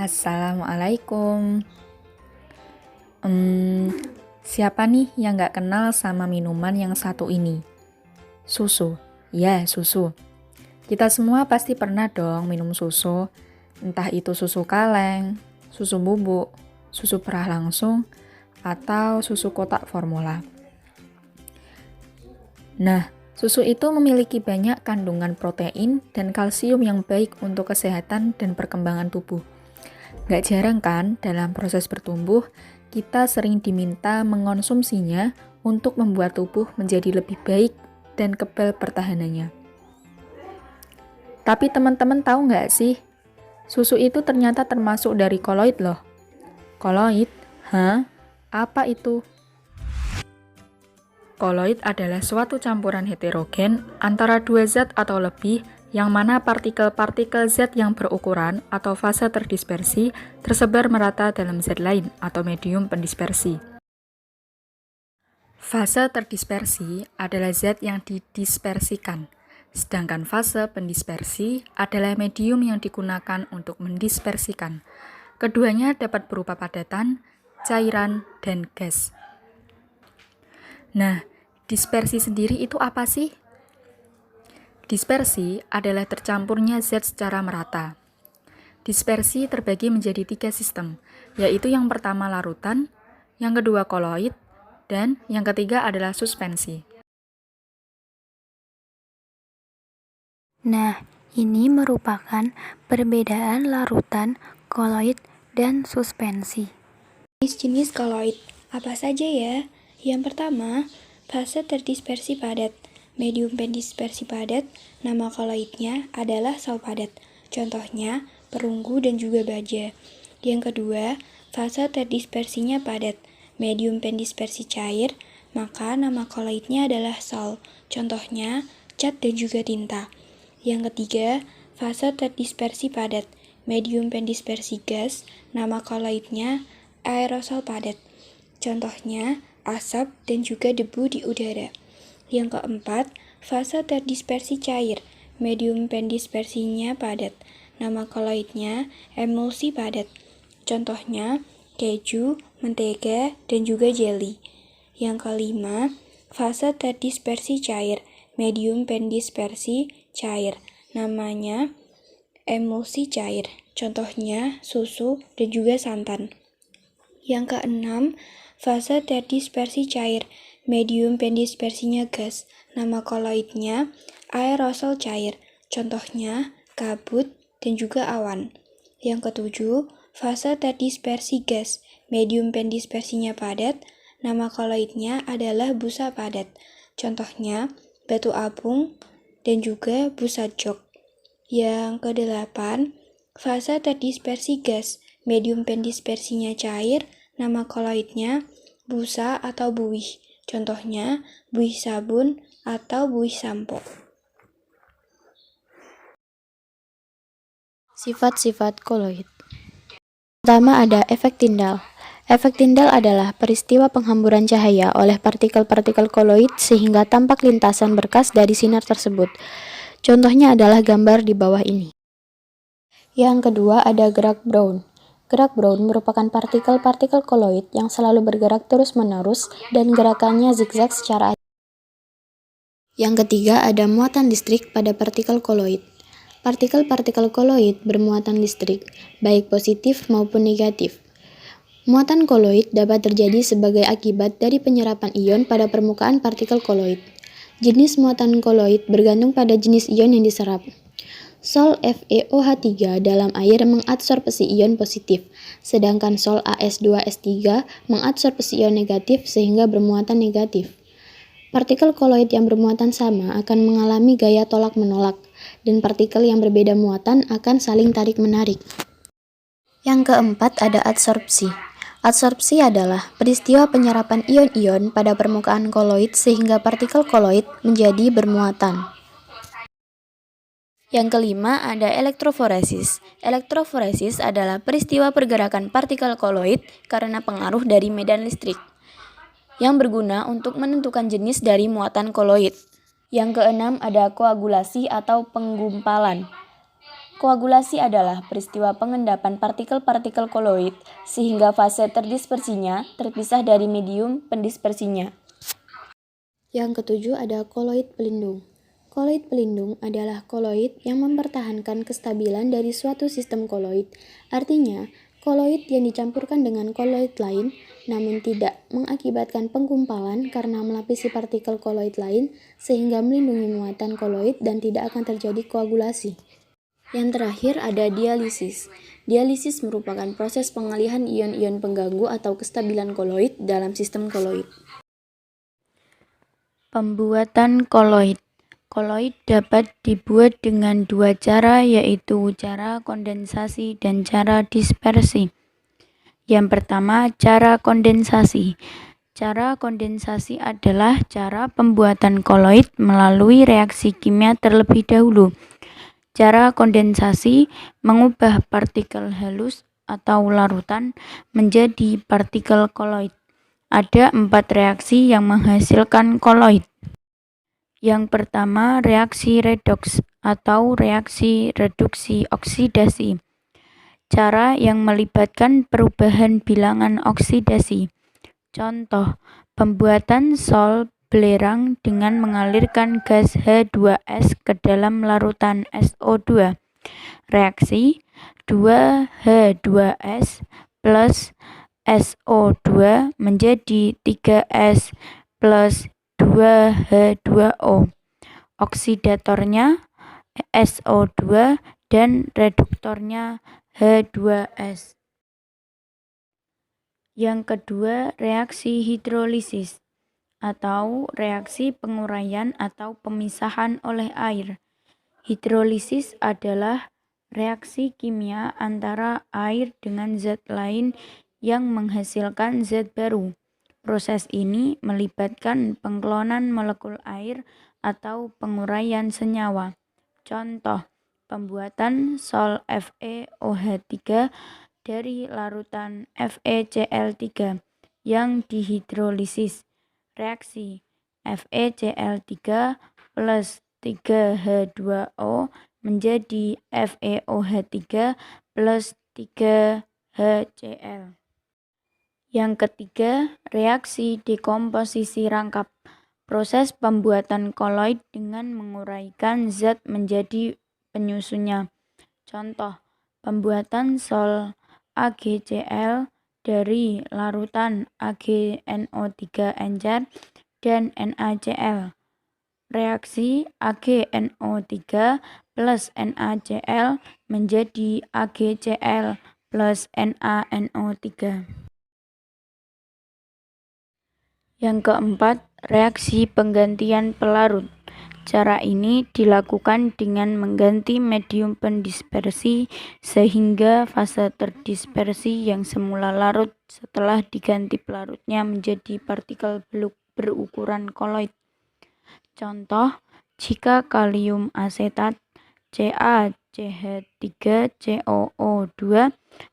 Assalamualaikum. Siapa nih yang gak kenal sama minuman yang satu ini? Susu. Ya, susu. Kita semua pasti pernah dong minum susu. Entah itu susu kaleng, susu bubuk, susu perah langsung, atau susu kotak formula. Nah, susu itu memiliki banyak kandungan protein dan kalsium yang baik untuk kesehatan dan perkembangan tubuh. Gak jarang kan, dalam proses bertumbuh, kita sering diminta mengonsumsinya untuk membuat tubuh menjadi lebih baik dan kebal pertahanannya. Tapi teman-teman tahu nggak sih, susu itu ternyata termasuk dari koloid loh. Koloid? Hah? Apa itu? Koloid adalah suatu campuran heterogen antara dua zat atau lebih yang mana partikel-partikel zat yang berukuran atau fase terdispersi tersebar merata dalam zat lain atau medium pendispersi. Fase terdispersi adalah zat yang didispersikan, sedangkan fase pendispersi adalah medium yang digunakan untuk mendispersikan. Keduanya dapat berupa padatan, cairan, dan gas. Nah, dispersi sendiri itu apa sih? Dispersi adalah tercampurnya zat secara merata. Dispersi terbagi menjadi 3 sistem, yaitu yang pertama larutan, yang kedua koloid, dan yang ketiga adalah suspensi. Nah, ini merupakan perbedaan larutan, koloid, dan suspensi. Jenis-jenis koloid apa saja ya? Yang pertama, fase terdispersi padat. Medium pendispersi padat, nama koloidnya adalah sal padat. Contohnya, perunggu dan juga baja. Yang kedua, fase terdispersinya padat. Medium pendispersi cair, maka nama koloidnya adalah sal. Contohnya, cat dan juga tinta. Yang ketiga, fase terdispersi padat. Medium pendispersi gas, nama koloidnya aerosol padat. Contohnya, asap dan juga debu di udara. Yang keempat, fase terdispersi cair. Medium pendispersinya padat. Nama koloidnya emulsi padat. Contohnya, keju, mentega, dan juga jelly. Yang kelima, fase terdispersi cair. Medium pendispersi cair. Namanya emulsi cair. Contohnya, susu dan juga santan. Yang keenam, fase terdispersi cair. Medium pendispersinya gas. Nama koloidnya aerosol cair. Contohnya kabut dan juga awan. Yang ketujuh, fase terdispersi gas. Medium pendispersinya padat. Nama koloidnya adalah busa padat. Contohnya batu apung dan juga busa jok. Yang kedelapan, fase terdispersi gas. Medium pendispersinya cair. Nama koloidnya busa atau buih. Contohnya buih sabun atau buih sampo. Sifat-sifat koloid. Pertama ada efek Tyndall. Efek Tyndall adalah peristiwa penghamburan cahaya oleh partikel-partikel koloid sehingga tampak lintasan berkas dari sinar tersebut. Contohnya adalah gambar di bawah ini. Yang kedua ada gerak Brown. Gerak Brown merupakan partikel-partikel koloid yang selalu bergerak terus-menerus dan gerakannya zigzag secara acak. Yang ketiga ada muatan listrik pada partikel koloid. Partikel-partikel koloid bermuatan listrik, baik positif maupun negatif. Muatan koloid dapat terjadi sebagai akibat dari penyerapan ion pada permukaan partikel koloid. Jenis muatan koloid bergantung pada jenis ion yang diserap. Sol FeOH3 dalam air mengabsorpsi ion positif, sedangkan Sol AS2S3 mengabsorpsi ion negatif sehingga bermuatan negatif. Partikel koloid yang bermuatan sama akan mengalami gaya tolak-menolak, dan partikel yang berbeda muatan akan saling tarik-menarik. Yang keempat ada adsorpsi. Adsorpsi adalah peristiwa penyerapan ion-ion pada permukaan koloid sehingga partikel koloid menjadi bermuatan. Yang kelima ada elektroforesis. Elektroforesis adalah peristiwa pergerakan partikel koloid karena pengaruh dari medan listrik yang berguna untuk menentukan jenis dari muatan koloid. Yang keenam ada koagulasi atau penggumpalan. Koagulasi adalah peristiwa pengendapan partikel-partikel koloid sehingga fase terdispersinya terpisah dari medium pendispersinya. Yang ketujuh ada koloid pelindung. Koloid pelindung adalah koloid yang mempertahankan kestabilan dari suatu sistem koloid. Artinya, koloid yang dicampurkan dengan koloid lain namun tidak mengakibatkan penggumpalan karena melapisi partikel koloid lain sehingga melindungi muatan koloid dan tidak akan terjadi koagulasi. Yang terakhir ada dialisis. Dialisis merupakan proses pengalihan ion-ion pengganggu atau kestabilan koloid dalam sistem koloid. Pembuatan koloid. Koloid dapat dibuat dengan dua cara, yaitu cara kondensasi dan cara dispersi. Yang pertama, cara kondensasi. Cara kondensasi adalah cara pembuatan koloid melalui reaksi kimia terlebih dahulu. Cara kondensasi mengubah partikel halus atau larutan menjadi partikel koloid. Ada 4 reaksi yang menghasilkan koloid. Yang pertama, reaksi redoks atau reaksi reduksi oksidasi. Cara yang melibatkan perubahan bilangan oksidasi. Contoh, pembuatan sol belerang dengan mengalirkan gas H2S ke dalam larutan SO2. Reaksi 2H2S plus SO2 menjadi 3S plus 2H2O. Oksidatornya SO2 dan reduktornya H2S. Yang kedua, reaksi hidrolisis atau reaksi penguraian atau pemisahan oleh air. Hidrolisis adalah reaksi kimia antara air dengan zat lain yang menghasilkan zat baru. Proses ini melibatkan pengklonan molekul air atau penguraian senyawa. Contoh, pembuatan sol FeOH3 dari larutan FeCl3 yang dihidrolisis. Reaksi FeCl3 plus 3H2O menjadi FeOH3 plus 3HCl. Yang ketiga, reaksi dekomposisi rangkap. Proses pembuatan koloid dengan menguraikan zat menjadi penyusunnya. Contoh, pembuatan sol AgCl dari larutan AgNO3 encer dan NaCl. Reaksi AgNO3 plus NaCl menjadi AgCl plus NaNO3. Yang keempat, reaksi penggantian pelarut. Cara ini dilakukan dengan mengganti medium pendispersi sehingga fase terdispersi yang semula larut setelah diganti pelarutnya menjadi partikel berukuran koloid. Contoh, jika kalium asetat CaCH3COO2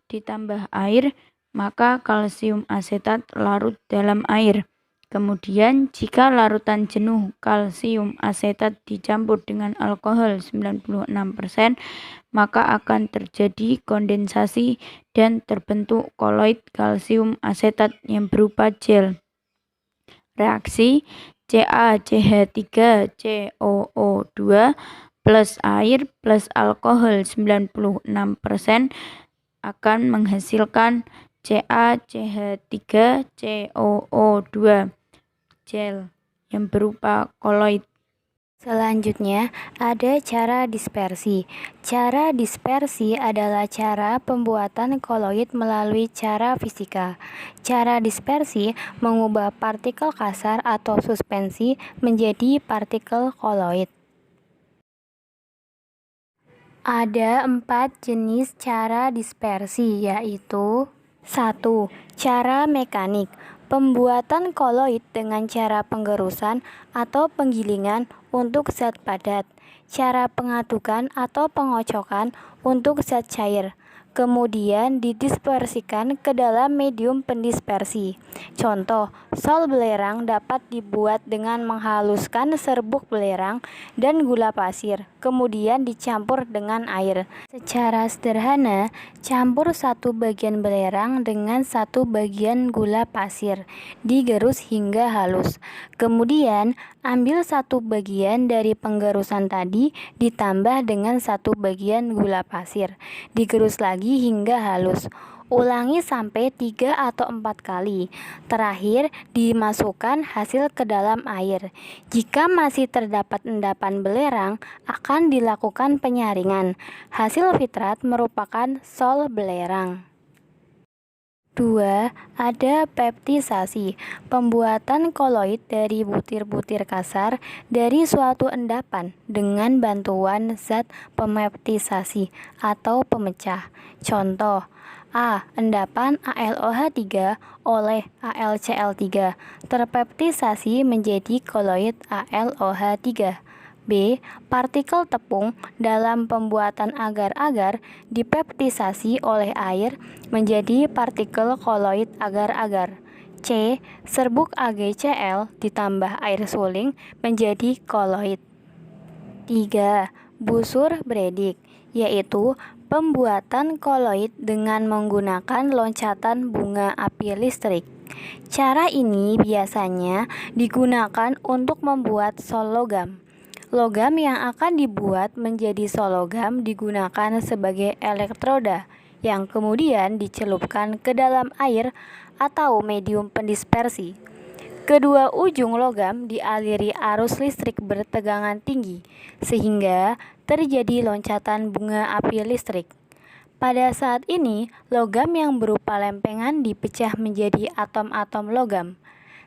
ditambah air, maka kalsium asetat larut dalam air. Kemudian, jika larutan jenuh kalsium asetat dicampur dengan alkohol 96%, maka akan terjadi kondensasi dan terbentuk koloid kalsium asetat yang berupa gel. Reaksi CaCH3COO2 plus air plus alkohol 96% akan menghasilkan CaCH3COO2 gel yang berupa koloid. Selanjutnya, ada cara dispersi. Cara dispersi adalah cara pembuatan koloid melalui cara fisika. Cara dispersi mengubah partikel kasar atau suspensi menjadi partikel koloid. Ada 4 jenis cara dispersi, yaitu 1. Cara mekanik. Pembuatan koloid dengan cara penggerusan atau penggilingan untuk zat padat. Cara pengadukan atau pengocokan untuk zat cair. kemudian didispersikan ke dalam medium pendispersi. Contoh, sol belerang dapat dibuat dengan menghaluskan serbuk belerang dan gula pasir, kemudian dicampur dengan air. Secara sederhana, campur 1 bagian belerang dengan 1 bagian gula pasir, digerus hingga halus. Kemudian, ambil 1 bagian dari penggerusan tadi ditambah dengan 1 bagian gula pasir, digerus lagi hingga halus. Ulangi sampai 3 atau 4 kali. Terakhir, dimasukkan hasil ke dalam air. Jika masih terdapat endapan belerang, akan dilakukan penyaringan. Hasil fitrat merupakan sol belerang. 2. Ada peptisasi, pembuatan koloid dari butir-butir kasar dari suatu endapan dengan bantuan zat pemeptisasi atau pemecah. Contoh, A. Endapan AlOH3 oleh AlCl3 terpeptisasi menjadi koloid AlOH3. B. Partikel tepung dalam pembuatan agar-agar dipeptisasi oleh air menjadi partikel koloid agar-agar. C. Serbuk AgCl ditambah air suling menjadi koloid. 3. Busur Bredig, yaitu pembuatan koloid dengan menggunakan loncatan bunga api listrik. Cara ini biasanya digunakan untuk membuat sol logam. Logam yang akan dibuat menjadi sol logam digunakan sebagai elektroda yang kemudian dicelupkan ke dalam air atau medium pendispersi. Kedua ujung logam dialiri arus listrik bertegangan tinggi sehingga terjadi loncatan bunga api listrik. Pada saat ini, logam yang berupa lempengan dipecah menjadi atom-atom logam.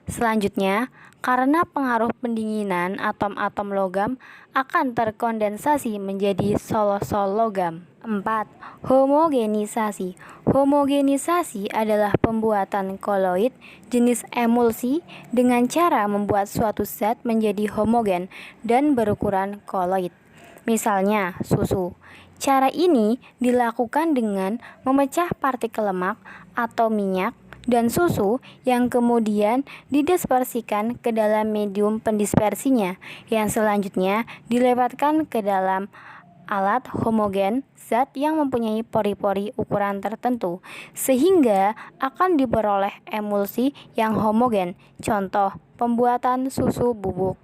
Selanjutnya, karena pengaruh pendinginan, atom-atom logam akan terkondensasi menjadi sol-sol logam. 4. Homogenisasi. Homogenisasi adalah pembuatan koloid jenis emulsi dengan cara membuat suatu zat menjadi homogen dan berukuran koloid. Misalnya, susu. Cara ini dilakukan dengan memecah partikel lemak atau minyak dan susu yang kemudian didispersikan ke dalam medium pendispersinya yang selanjutnya dilewatkan ke dalam alat homogen zat yang mempunyai pori-pori ukuran tertentu sehingga akan diperoleh emulsi yang homogen. Contoh, pembuatan susu bubuk.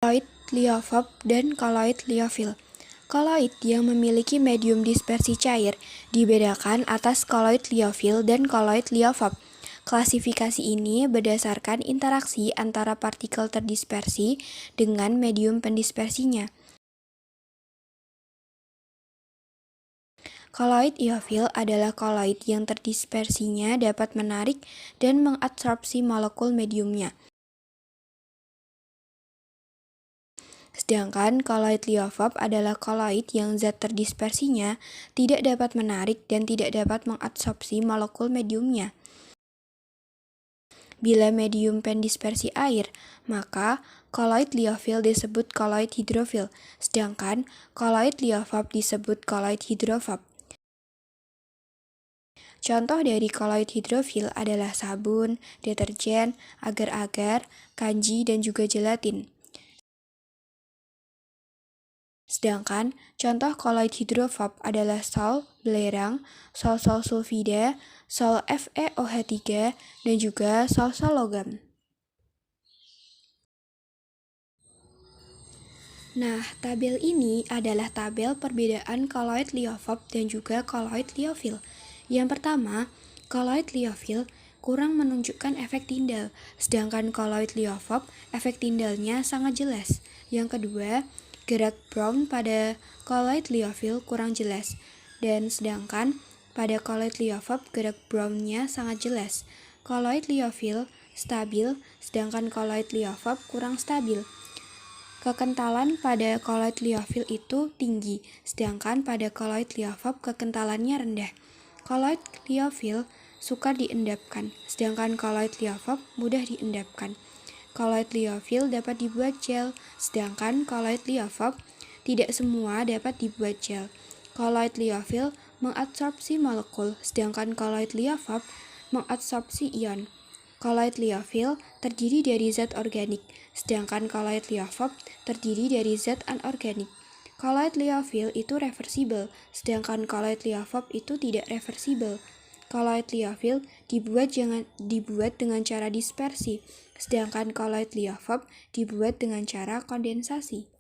Koloid liofob dan koloid liofil. Koloid yang memiliki medium dispersi cair dibedakan atas koloid liofil dan koloid liofob. Klasifikasi ini berdasarkan interaksi antara partikel terdispersi dengan medium pendispersinya. Koloid iofil adalah koloid yang terdispersinya dapat menarik dan mengabsorpsi molekul mediumnya. Sedangkan koloid liofob adalah koloid yang zat terdispersinya tidak dapat menarik dan tidak dapat mengabsorpsi molekul mediumnya. Bila medium pendispersi air, maka koloid liofil disebut koloid hidrofil, sedangkan koloid liofob disebut koloid hidrofob. Contoh dari koloid hidrofil adalah sabun, deterjen, agar-agar, kanji, dan juga gelatin. Sedangkan contoh koloid hidrofob adalah sol belerang, sol-sol sulfida, sol FeOH3, dan juga sol-sol logam. Nah, tabel ini adalah tabel perbedaan koloid liofob dan juga koloid liofil. Yang pertama, koloid liofil kurang menunjukkan efek tindal, sedangkan koloid liofob efek tindalnya sangat jelas. Yang kedua, gerak Brown pada koloid liofil kurang jelas, dan sedangkan pada koloid liofob gerak Brown-nya sangat jelas. Koloid liofil stabil, sedangkan koloid liofob kurang stabil. Kekentalan pada koloid liofil itu tinggi, sedangkan pada koloid liofob kekentalannya rendah. Koloid liofil sukar diendapkan, sedangkan koloid liofob mudah diendapkan. Koloid liofil dapat dibuat gel, sedangkan koloid liofob tidak semua dapat dibuat gel. Koloid liofil mengadsorpsi molekul, sedangkan koloid liofab mengadsorpsi ion. Koloid liofil terdiri dari zat organik, sedangkan koloid liofab terdiri dari zat anorganik. Koloid liofil itu reversibel, sedangkan koloid liofab itu tidak reversibel. Koloid liofil dibuat dengan cara dispersi, sedangkan koloid liofab dibuat dengan cara kondensasi.